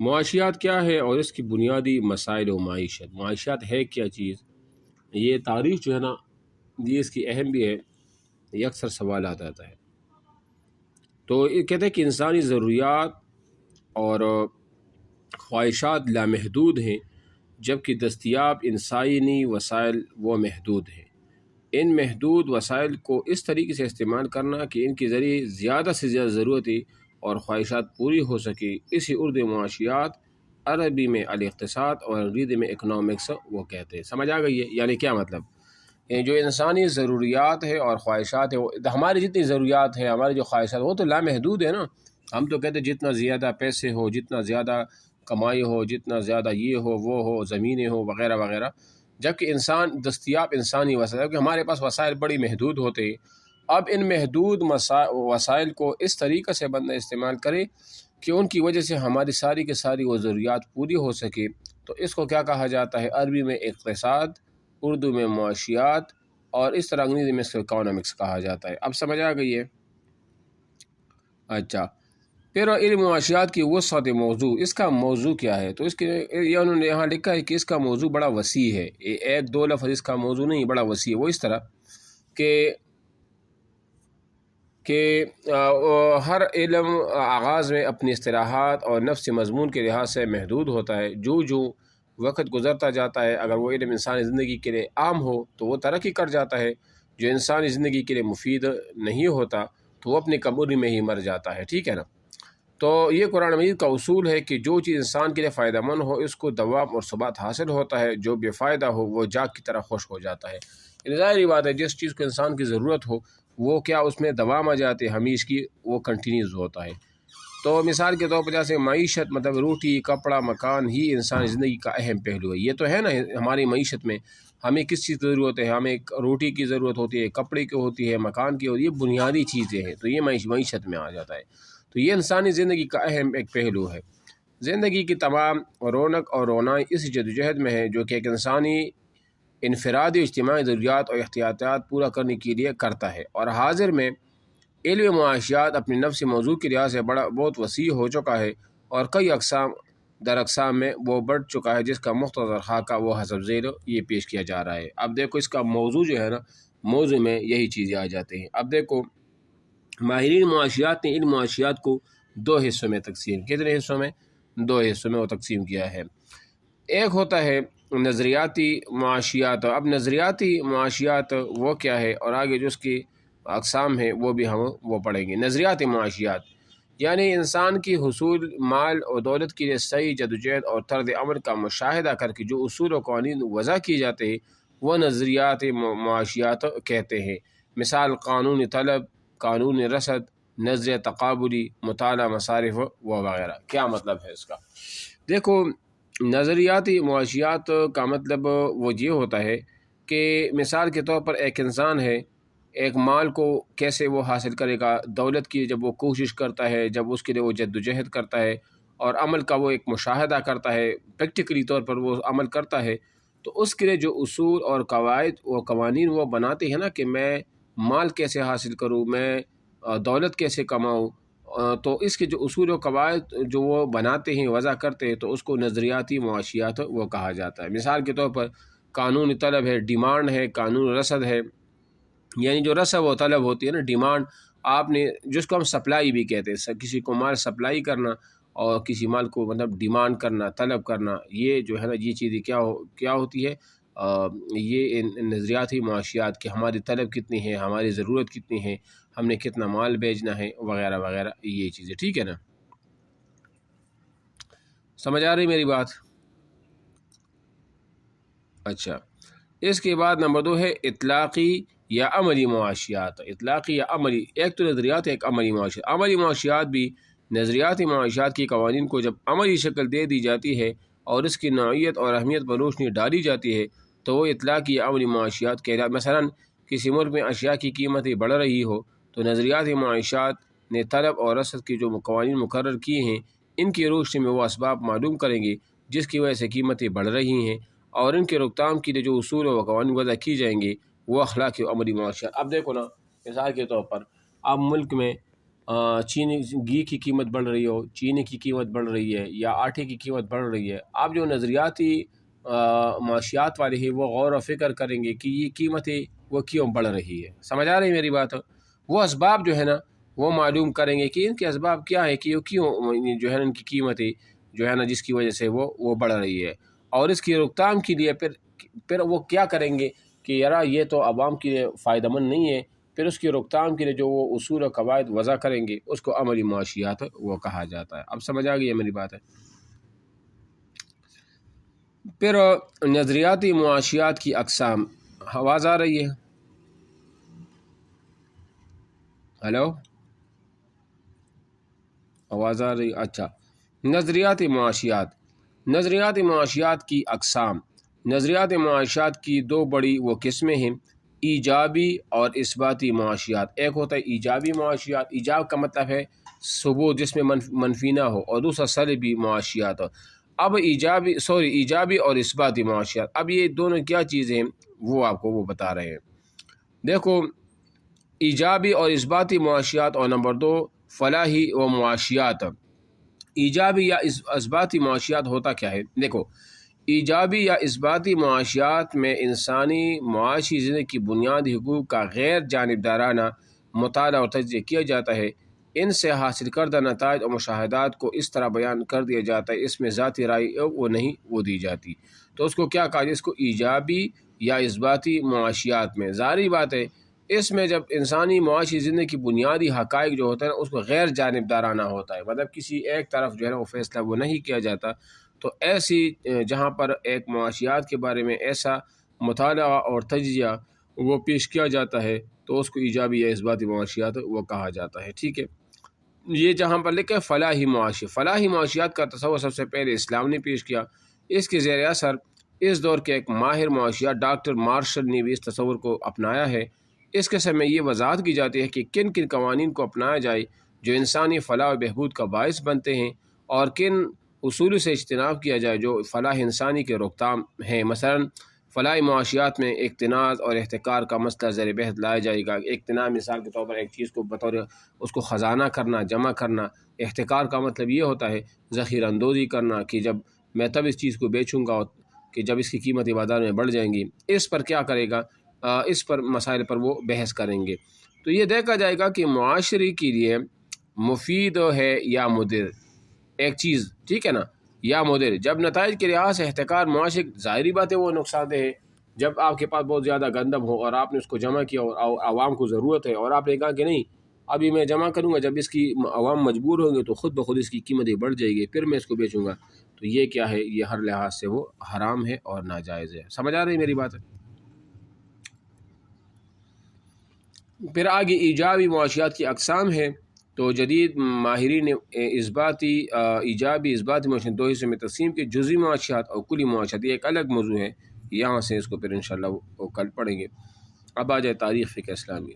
معاشیات کیا ہے اور اس کی بنیادی مسائل و معیشت۔ معاشیات ہے کیا چیز؟ یہ تاریخ جو ہے نا، یہ اس کی اہم بھی ہے، یہ اکثر سوالات آتا ہے۔ تو یہ کہتے ہیں کہ انسانی ضروریات اور خواہشات لامحدود ہیں، جبکہ دستیاب انسانی وسائل وہ محدود ہیں۔ ان محدود وسائل کو اس طریقے سے استعمال کرنا کہ ان کے ذریعے زیادہ سے زیادہ ضرورتیں اور خواہشات پوری ہو سکے، اسی اردو معاشیات، عربی میں الاقتصاد اور انگریزی میں اکنامکس وہ کہتے ہیں۔ سمجھ آ گئی ہے؟ یعنی کیا مطلب؟ جو انسانی ضروریات ہے اور خواہشات ہے، وہ ہماری جتنی ضروریات ہے، ہماری جو خواہشات وہ تو لامحدود ہے نا۔ ہم تو کہتے ہیں جتنا زیادہ پیسے ہو، جتنا زیادہ کمائی ہو، جتنا زیادہ یہ ہو وہ ہو، زمینیں ہو وغیرہ وغیرہ، جبکہ دستیاب انسانی وسائل، کہ ہمارے پاس وسائل بڑی محدود ہوتے ہیں۔ اب ان محدود وسائل کو اس طریقے سے بندہ استعمال کرے کہ ان کی وجہ سے ہماری ساری کی ساری وہ ضروریات پوری ہو سکے، تو اس کو کیا کہا جاتا ہے؟ عربی میں اقتصاد، اردو میں معاشیات، اور اس طرح انگریزی میں اس کو اکانومکس کہا جاتا ہے۔ اب سمجھ آ گئی ہے؟ اچھا، پھر علم معاشیات کی وسعت موضوع، اس کا موضوع کیا ہے؟ تو اس کے یہ انہوں نے یہاں لکھا ہے کہ اس کا موضوع بڑا وسیع ہے، ایک دو لفظ اس کا موضوع نہیں، بڑا وسیع ہے۔ وہ اس طرح کہ ہر علم آغاز میں اپنی اصطلاحات اور نفس مضمون کے لحاظ سے محدود ہوتا ہے۔ جو وقت گزرتا جاتا ہے، اگر وہ علم انسانی زندگی کے لیے عام ہو تو وہ ترقی کر جاتا ہے، جو انسانی زندگی کے لیے مفید نہیں ہوتا تو وہ اپنی کمزوری میں ہی مر جاتا ہے۔ ٹھیک ہے نا؟ تو یہ قرآن مجید کا اصول ہے کہ جو چیز انسان کے لیے فائدہ مند ہو اس کو دوام اور ثبات حاصل ہوتا ہے، جو بے فائدہ ہو وہ جاگ کی طرح خشک ہو جاتا ہے۔ یہ ظاہری بات ہے، جس چیز کو انسان کی ضرورت ہو وہ کیا اس میں دوام آ جاتے، ہمیشہ کی وہ کنٹینیوز ہوتا ہے۔ تو مثال کے طور پر جیسے معیشت، مطلب روٹی، کپڑا، مکان ہی انسانی زندگی کا اہم پہلو ہے۔ یہ تو ہے نا، ہماری معیشت میں ہمیں کس چیز کی ضرورت ہے؟ ہمیں روٹی کی ضرورت ہوتی ہے، کپڑے کی ہوتی ہے، مکان کی ہوتی ہے، یہ بنیادی چیزیں ہیں، تو یہ معیشت میں آ جاتا ہے۔ تو یہ انسانی زندگی کا اہم ایک پہلو ہے۔ زندگی کی تمام رونق اور رونائی اس جدوجہد میں ہے جو کہ ایک انسانی انفرادی اجتماعی ضروریات اور احتیاطات پورا کرنے کے لیے کرتا ہے۔ اور حاضر میں علم معاشیات اپنے نفس موضوع کے لحاظ سے بہت وسیع ہو چکا ہے اور کئی اقسام میں وہ بڑھ چکا ہے، جس کا مختصر خاکہ وہ حسب ذیل یہ پیش کیا جا رہا ہے۔ اب دیکھو اس کا موضوع جو ہے نا، موضوع میں یہی چیزیں آ جاتے ہیں۔ اب دیکھو ماہرین معاشیات نے علم معاشیات کو دو حصوں میں تقسیم، کتنے حصوں میں؟ دو حصوں میں وہ تقسیم کیا ہے۔ ایک ہوتا ہے نظریاتی معاشیات۔ اب نظریاتی معاشیات وہ کیا ہے اور آگے جو اس کی اقسام ہیں وہ بھی ہم وہ پڑھیں گے۔ نظریاتی معاشیات یعنی انسان کی حصول مال اور دولت کے لیے صحیح جدوجہد اور طرز عمل کا مشاہدہ کر کے جو اصول و قوانین وضع کیے جاتے ہیں وہ نظریاتی معاشیات کہتے ہیں۔ مثال قانون طلب، قانون رسد، نظریہ تقابلی، مطالعہ مصارف و وغیرہ۔ کیا مطلب ہے اس کا؟ دیکھو نظریاتی معاشیات کا مطلب وہ یہ ہوتا ہے کہ مثال کے طور پر ایک انسان ہے، ایک مال کو کیسے وہ حاصل کرے گا، دولت کی جب وہ کوشش کرتا ہے، جب اس کے لیے وہ جدوجہد کرتا ہے اور عمل کا وہ ایک مشاہدہ کرتا ہے، پریکٹیکلی طور پر وہ عمل کرتا ہے، تو اس کے لیے جو اصول اور قواعد و قوانین وہ بناتے ہیں نا کہ میں مال کیسے حاصل کروں، میں دولت کیسے کماؤں، تو اس کے جو اصول و قواعد جو وہ بناتے ہیں، وضع کرتے ہیں، تو اس کو نظریاتی معاشیات وہ کہا جاتا ہے۔ مثال کے طور پر قانون طلب ہے، ڈیمانڈ ہے، قانون رسد ہے، یعنی جو رسد و طلب ہوتی ہے نا، ڈیمانڈ آپ نے جس کو ہم سپلائی بھی کہتے ہیں، کسی کو مال سپلائی کرنا اور کسی مال کو مطلب ڈیمانڈ کرنا، طلب کرنا، یہ جو ہے نا یہ چیزیں کیا ہوتی ہے، یہ نظریاتی معاشیات کہ ہماری طلب کتنی ہے، ہماری ضرورت کتنی ہے، ہم نے کتنا مال بیچنا ہے وغیرہ وغیرہ، یہ چیزیں۔ ٹھیک ہے نا؟ سمجھ آ رہی میری بات؟ اچھا، اس کے بعد نمبر 2 ہے اطلاقی یا عملی معاشیات۔ اطلاقی یا عملی، ایک تو نظریات ہے، ایک عملی معاشیات۔ عملی معاشیات بھی نظریاتی معاشیات کی قوانین کو جب عملی شکل دے دی جاتی ہے اور اس کی نوعیت اور اہمیت پر روشنی ڈالی جاتی ہے تو وہ اطلاقی یا عملی معاشیات کہلاتی۔ مثلاً کسی ملک میں اشیاء کی قیمتیں بڑھ رہی ہو تو نظریاتی معاشیات نے طلب اور رسد کی جو قوانین مقرر کیے ہیں ان کی روشنی میں وہ اسباب معلوم کریں گے جس کی وجہ سے قیمتیں بڑھ رہی ہیں، اور ان کے روک تھام کے لیے جو اصول و قوانین وضع کی جائیں گے وہ اخلاقی و عملی معاشیات۔ اب دیکھو نا، مثال کے طور پر اب ملک میں چینی گھی کی قیمت بڑھ رہی ہو، چینی کی قیمت بڑھ رہی ہے یا آٹے کی قیمت بڑھ رہی ہے، اب جو نظریاتی معاشیات والے ہیں وہ غور و فکر کریں گے کہ یہ قیمتیں وہ کیوں بڑھ رہی ہے. سمجھ آ رہی ہے میری بات؟ وہ اسباب جو ہے نا وہ معلوم کریں گے کہ ان کے اسباب کیا ہے کہ کیوں جو ہے نا ان کی قیمتیں جو ہے نا جس کی وجہ سے وہ بڑھ رہی ہے، اور اس کی روک تھام کے لیے پھر وہ کیا کریں گے کہ یار یہ تو عوام کے لیے فائدہ مند نہیں ہے. پھر اس کی روک تھام کے لیے جو وہ اصول و قواعد وضع کریں گے اس کو عملی معاشیات وہ کہا جاتا ہے. اب سمجھ آ گئی ہے میری بات ہے؟ پھر نظریاتی معاشیات کی اقسام. آواز آ رہی ہے؟ ہلو، آواز آ رہی؟ اچھا. نظریاتی معاشیات کی اقسام. نظریاتی معاشیات کی دو بڑی وہ قسمیں ہیں، ایجابی اور اثباتی معاشیات. ایک ہوتا ہے ایجابی معاشیات، ایجاب کا مطلب ہے ثبوت جس میں منفی نہ ہو، اور دوسرا سلبی معاشیات. اب ایجابی اور اثباتی معاشیات، اب یہ دونوں کیا چیزیں ہیں وہ آپ کو وہ بتا رہے ہیں. دیکھو، ایجابی اور اثباتی معاشیات، اور نمبر 2 فلاحی و معاشیات. ایجابی یا اثباتی معاشیات ہوتا کیا ہے؟ دیکھو، ایجابی یا اثباتی معاشیات میں انسانی معاشی زندگی کی بنیادی حقوق کا غیر جانبدارانہ مطالعہ اور تجزیہ کیا جاتا ہے. ان سے حاصل کردہ نتائج اور مشاہدات کو اس طرح بیان کر دیا جاتا ہے، اس میں ذاتی رائے وہ نہیں وہ دی جاتی. تو اس کو کیا کہا جائے؟ اس کو ایجابی یا اثباتی معاشیات میں. ظاہری بات ہے اس میں جب انسانی معاشی زندگی کی بنیادی حقائق جو ہوتا ہے نا اس کو غیر جانبدارانہ ہوتا ہے، مطلب کسی ایک طرف جو ہے نا وہ فیصلہ وہ نہیں کیا جاتا. تو ایسی جہاں پر ایک معاشیات کے بارے میں ایسا مطالعہ اور تجزیہ وہ پیش کیا جاتا ہے تو اس کو ایجابی یا اثباتی معاشیات وہ کہا جاتا ہے. ٹھیک ہے. یہ جہاں پر لکھے فلاحی معاشیات کا تصور سب سے پہلے اسلام نے پیش کیا. اس کے زیر اثر اس دور کے ایک ماہر معاشیات ڈاکٹر مارشل نے بھی اس تصور کو اپنایا ہے. اس قسم میں یہ وضاحت کی جاتی ہے کہ کن کن قوانین کو اپنایا جائے جو انسانی فلاح و بہبود کا باعث بنتے ہیں، اور کن اصول سے اجتناب کیا جائے جو فلاح انسانی کے روک تھام ہیں. مثلا فلاحی معاشیات میں اقتناز اور احتکار کا مسئلہ زیر بحث لایا جائے گا. اقتناز مثال کے طور پر ایک چیز کو بطور اس کو خزانہ کرنا، جمع کرنا. احتکار کا مطلب یہ ہوتا ہے ذخیرہ اندوزی کرنا کہ جب میں تب اس چیز کو بیچوں گا کہ جب اس کی قیمتیں بازار میں بڑھ جائیں گی. اس پر کیا کرے گا؟ اس پر مسائل پر وہ بحث کریں گے. تو یہ دیکھا جائے گا کہ معاشرے کے لیے مفید ہے یا مضر ایک چیز، ٹھیک ہے نا، یا مضر. جب نتائج کے لحاظ سے احتکار معاشرے ظاہری بات ہے وہ نقصان دہ ہے. جب آپ کے پاس بہت زیادہ گندم ہو اور آپ نے اس کو جمع کیا اور عوام کو ضرورت ہے اور آپ نے کہا کہ نہیں ابھی میں جمع کروں گا، جب اس کی عوام مجبور ہوں گے تو خود بخود اس کی قیمتیں بڑھ جائے گی، پھر میں اس کو بیچوں گا. تو یہ کیا ہے؟ یہ ہر لحاظ سے وہ حرام ہے اور ناجائز ہے. سمجھ آ رہی میری بات؟ پھر آگے ایجابی معاشیات کی اقسام ہے. تو جدید ماہرین ایجابی اثباتی معاشیات دو حصوں میں تقسیم کی، جزوی معاشیات اور کلی معاشیات. یہ ایک الگ موضوع ہے، یہاں سے اس کو پھر انشاءاللہ وہ کل پڑھیں گے. اب آ جائے تاریخ فقہ اسلامی.